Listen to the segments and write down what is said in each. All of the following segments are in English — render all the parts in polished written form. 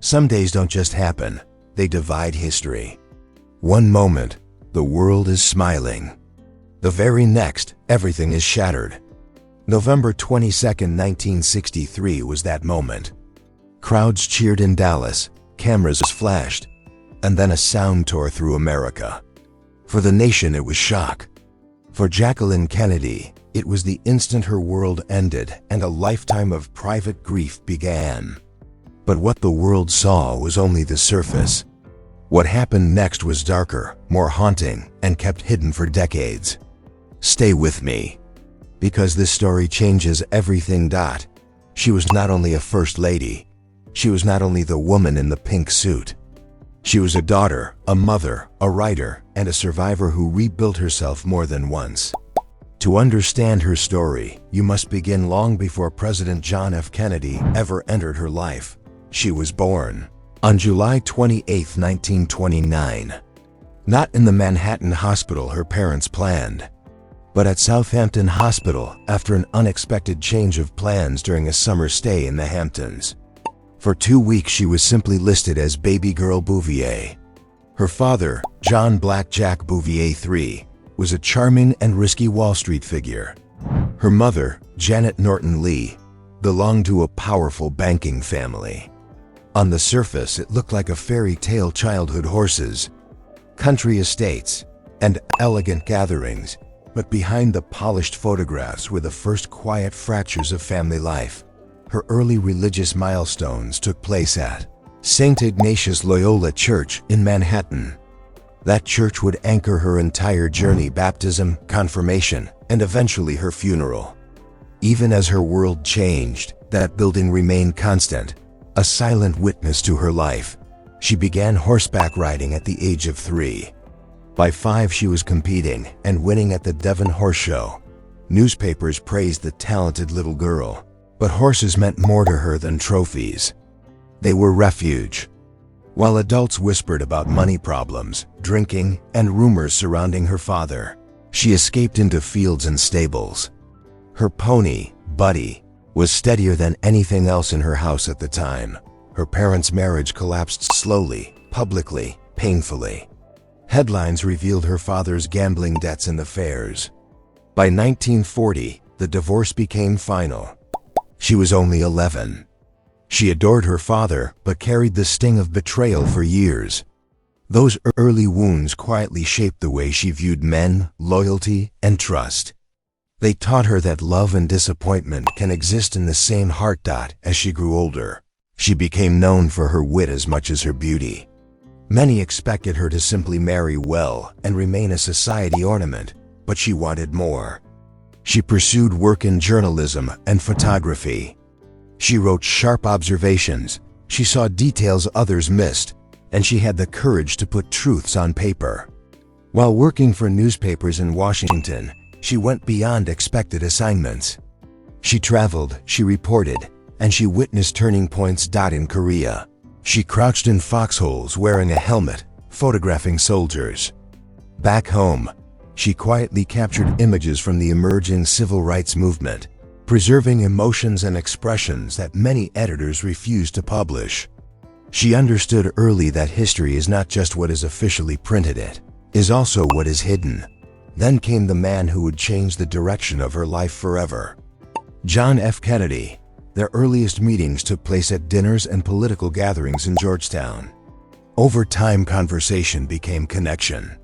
Some days don't just happen, they divide history. One moment, the world is smiling. The very next, everything is shattered. November 22, 1963 was that moment. Crowds cheered in Dallas, cameras flashed, and then a sound tore through America. For the nation, it was shock. For Jacqueline Kennedy, it was the instant her world ended and a lifetime of private grief began. But what the world saw was only the surface. What happened next was darker, more haunting, and kept hidden for decades. Stay with me, because this story changes everything. She was not only a first lady. She was not only the woman in the pink suit. She was a daughter, a mother, a writer, and a survivor who rebuilt herself more than once. To understand her story, you must begin long before President John F. Kennedy ever entered her life. She was born on July 28, 1929. Not in the Manhattan hospital her parents planned, but at Southampton Hospital after an unexpected change of plans during a summer stay in the Hamptons. For 2 weeks she was simply listed as baby girl Bouvier. Her father, John Blackjack Bouvier III, was a charming and risky Wall Street figure. Her mother, Janet Norton Lee, belonged to a powerful banking family. On the surface, it looked like a fairy tale: childhood horses, country estates, and elegant gatherings. But behind the polished photographs were the first quiet fractures of family life. Her early religious milestones took place at St. Ignatius Loyola Church in Manhattan. That church would anchor her entire journey: baptism, confirmation, and eventually her funeral. Even as her world changed, that building remained constant, a silent witness to her life. She began horseback riding at the age of 3. By 5, she was competing and winning at the Devon Horse Show. Newspapers praised the talented little girl, but horses meant more to her than trophies. They were refuge. While adults whispered about money problems, drinking, and rumors surrounding her father, she escaped into fields and stables. Her pony, Buddy, was steadier than anything else in her house at the time. Her parents' marriage collapsed slowly, publicly, painfully. Headlines revealed her father's gambling debts and affairs. By 1940, the divorce became final. She was only 11. She adored her father, but carried the sting of betrayal for years. Those early wounds quietly shaped the way she viewed men, loyalty, and trust. They taught her that love and disappointment can exist in the same heart. As she grew older, she became known for her wit as much as her beauty. Many expected her to simply marry well and remain a society ornament, but she wanted more. She pursued work in journalism and photography. She wrote sharp observations, she saw details others missed, and she had the courage to put truths on paper. While working for newspapers in Washington, she went beyond expected assignments. She traveled, she reported, and she witnessed turning points. In Korea, she crouched in foxholes wearing a helmet, photographing soldiers. Back home, she quietly captured images from the emerging civil rights movement, preserving emotions and expressions that many editors refused to publish. She understood early that history is not just what is officially printed, it is also what is hidden. Then came the man who would change the direction of her life forever. John F. Kennedy. Their earliest meetings took place at dinners and political gatherings in Georgetown. Over time, conversation became connection.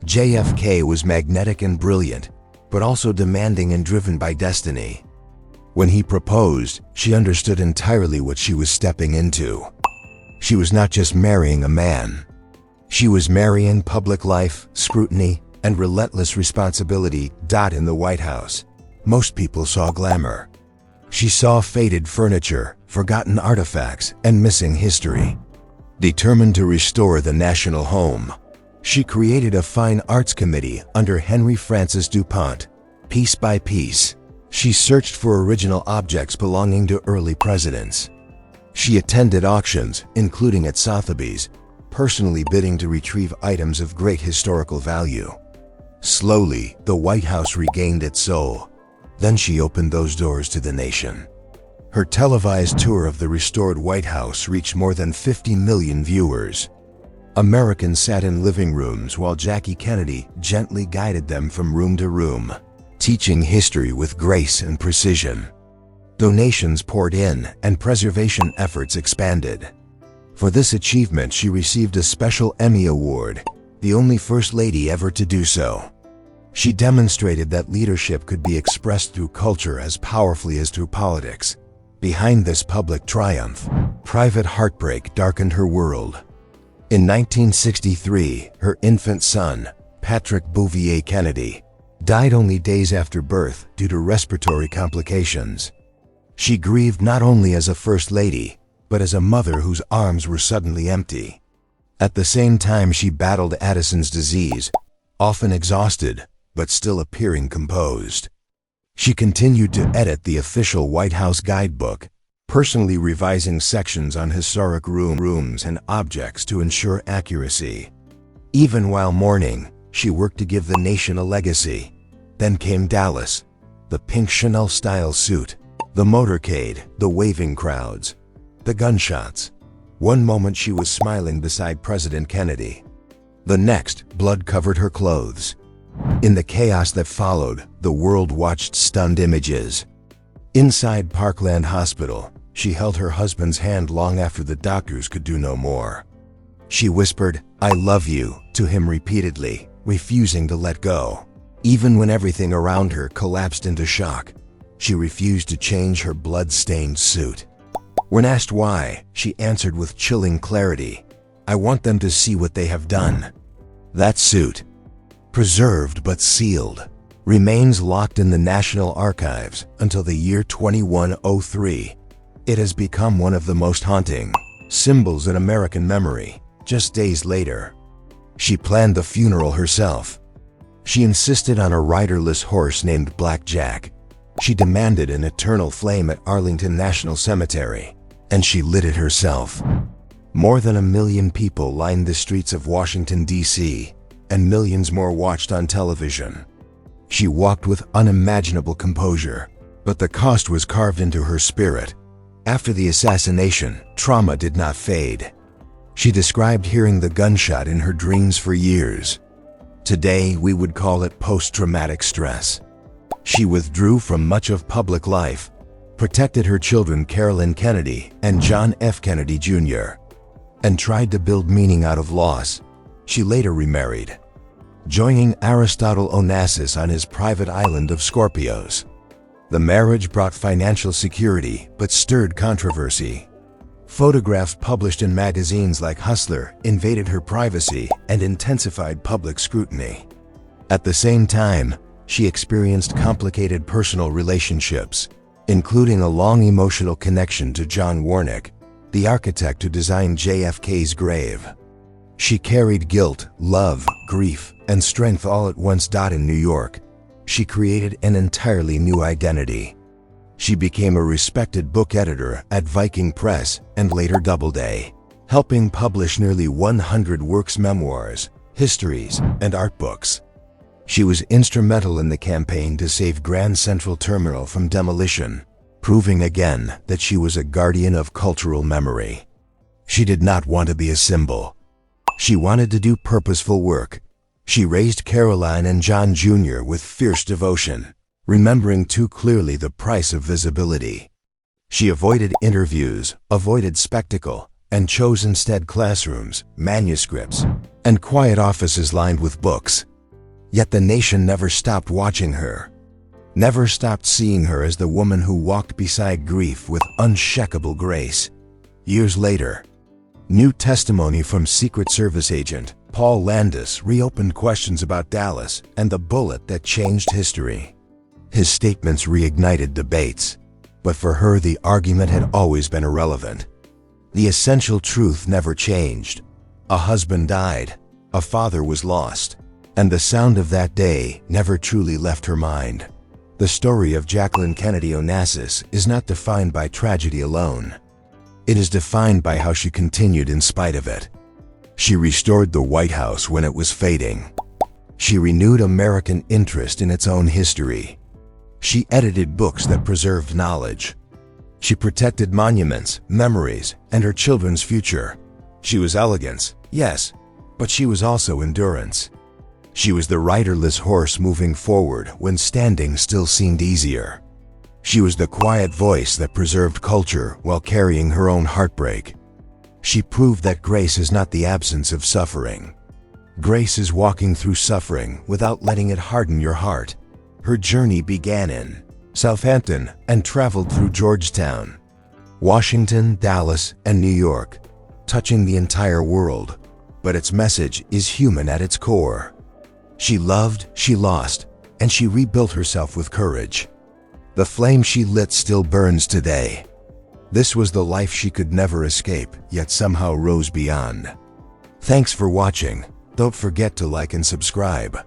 JFK was magnetic and brilliant, but also demanding and driven by destiny. When he proposed, she understood entirely what she was stepping into. She was not just marrying a man. She was marrying public life, scrutiny, and relentless responsibility. In the White House, most people saw glamour. She saw faded furniture, forgotten artifacts, and missing history. Determined to restore the national home, she created a fine arts committee under Henry Francis DuPont. Piece by piece, she searched for original objects belonging to early presidents. She attended auctions, including at Sotheby's, personally bidding to retrieve items of great historical value. Slowly, the White House regained its soul. Then she opened those doors to the nation. Her televised tour of the restored White House reached more than 50 million viewers. Americans sat in living rooms while Jackie Kennedy gently guided them from room to room, teaching history with grace and precision. Donations poured in and preservation efforts expanded. For this achievement, she received a special Emmy Award, the only First Lady ever to do so. She demonstrated that leadership could be expressed through culture as powerfully as through politics. Behind this public triumph, private heartbreak darkened her world. In 1963, her infant son, Patrick Bouvier Kennedy, died only days after birth due to respiratory complications. She grieved not only as a First Lady, but as a mother whose arms were suddenly empty. At the same time, she battled Addison's disease, often exhausted, but still appearing composed. She continued to edit the official White House guidebook, personally revising sections on historic rooms and objects to ensure accuracy. Even while mourning, she worked to give the nation a legacy. Then came Dallas, the pink Chanel-style suit, the motorcade, the waving crowds, the gunshots. One moment she was smiling beside President Kennedy. The next, blood covered her clothes. In the chaos that followed, the world watched stunned images. Inside Parkland Hospital, she held her husband's hand long after the doctors could do no more. She whispered, "I love you," to him repeatedly, refusing to let go. Even when everything around her collapsed into shock, she refused to change her blood-stained suit. When asked why, she answered with chilling clarity, "I want them to see what they have done." That suit, preserved but sealed, remains locked in the National Archives until the year 2103. It has become one of the most haunting symbols in American memory. Just days later, she planned the funeral herself. She insisted on a riderless horse named Black Jack. She demanded an eternal flame at Arlington National Cemetery, and she lit it herself. More than 1 million people lined the streets of Washington, D.C., and millions more watched on television. She walked with unimaginable composure, but the cost was carved into her spirit. After the assassination, trauma did not fade. She described hearing the gunshot in her dreams for years. Today, we would call it post-traumatic stress. She withdrew from much of public life, protected her children Carolyn Kennedy and John F. Kennedy Jr., and tried to build meaning out of loss. She later remarried, joining Aristotle Onassis on his private island of Scorpios. The marriage brought financial security but stirred controversy. Photographs published in magazines like Hustler invaded her privacy and intensified public scrutiny. At the same time, she experienced complicated personal relationships, including a long emotional connection to John Warnick, the architect who designed JFK's grave. She carried guilt, love, grief, and strength all at once. In New York, she created an entirely new identity. She became a respected book editor at Viking Press and later Doubleday, helping publish nearly 100 works, memoirs, histories, and art books. She was instrumental in the campaign to save Grand Central Terminal from demolition, proving again that she was a guardian of cultural memory. She did not want to be a symbol. She wanted to do purposeful work. She raised Caroline and John Jr. with fierce devotion, remembering too clearly the price of visibility. She avoided interviews, avoided spectacle, and chose instead classrooms, manuscripts, and quiet offices lined with books. Yet the nation never stopped watching her, never stopped seeing her as the woman who walked beside grief with unshakable grace. Years later, new testimony from Secret Service agent Paul Landis reopened questions about Dallas and the bullet that changed history. His statements reignited debates, but for her the argument had always been irrelevant. The essential truth never changed. A husband died, a father was lost, and the sound of that day never truly left her mind. The story of Jacqueline Kennedy Onassis is not defined by tragedy alone. It is defined by how she continued in spite of it. She restored the White House when it was fading. She renewed American interest in its own history. She edited books that preserved knowledge. She protected monuments, memories, and her children's future. She was elegance, yes, but she was also endurance. She was the riderless horse moving forward when standing still seemed easier. She was the quiet voice that preserved culture while carrying her own heartbreak. She proved that grace is not the absence of suffering. Grace is walking through suffering without letting it harden your heart. Her journey began in Southampton and traveled through Georgetown, Washington, Dallas, and New York, touching the entire world. But its message is human at its core. She loved, she lost, and she rebuilt herself with courage. The flame she lit still burns today. This was the life she could never escape, yet somehow rose beyond. Thanks for watching. Don't forget to like and subscribe.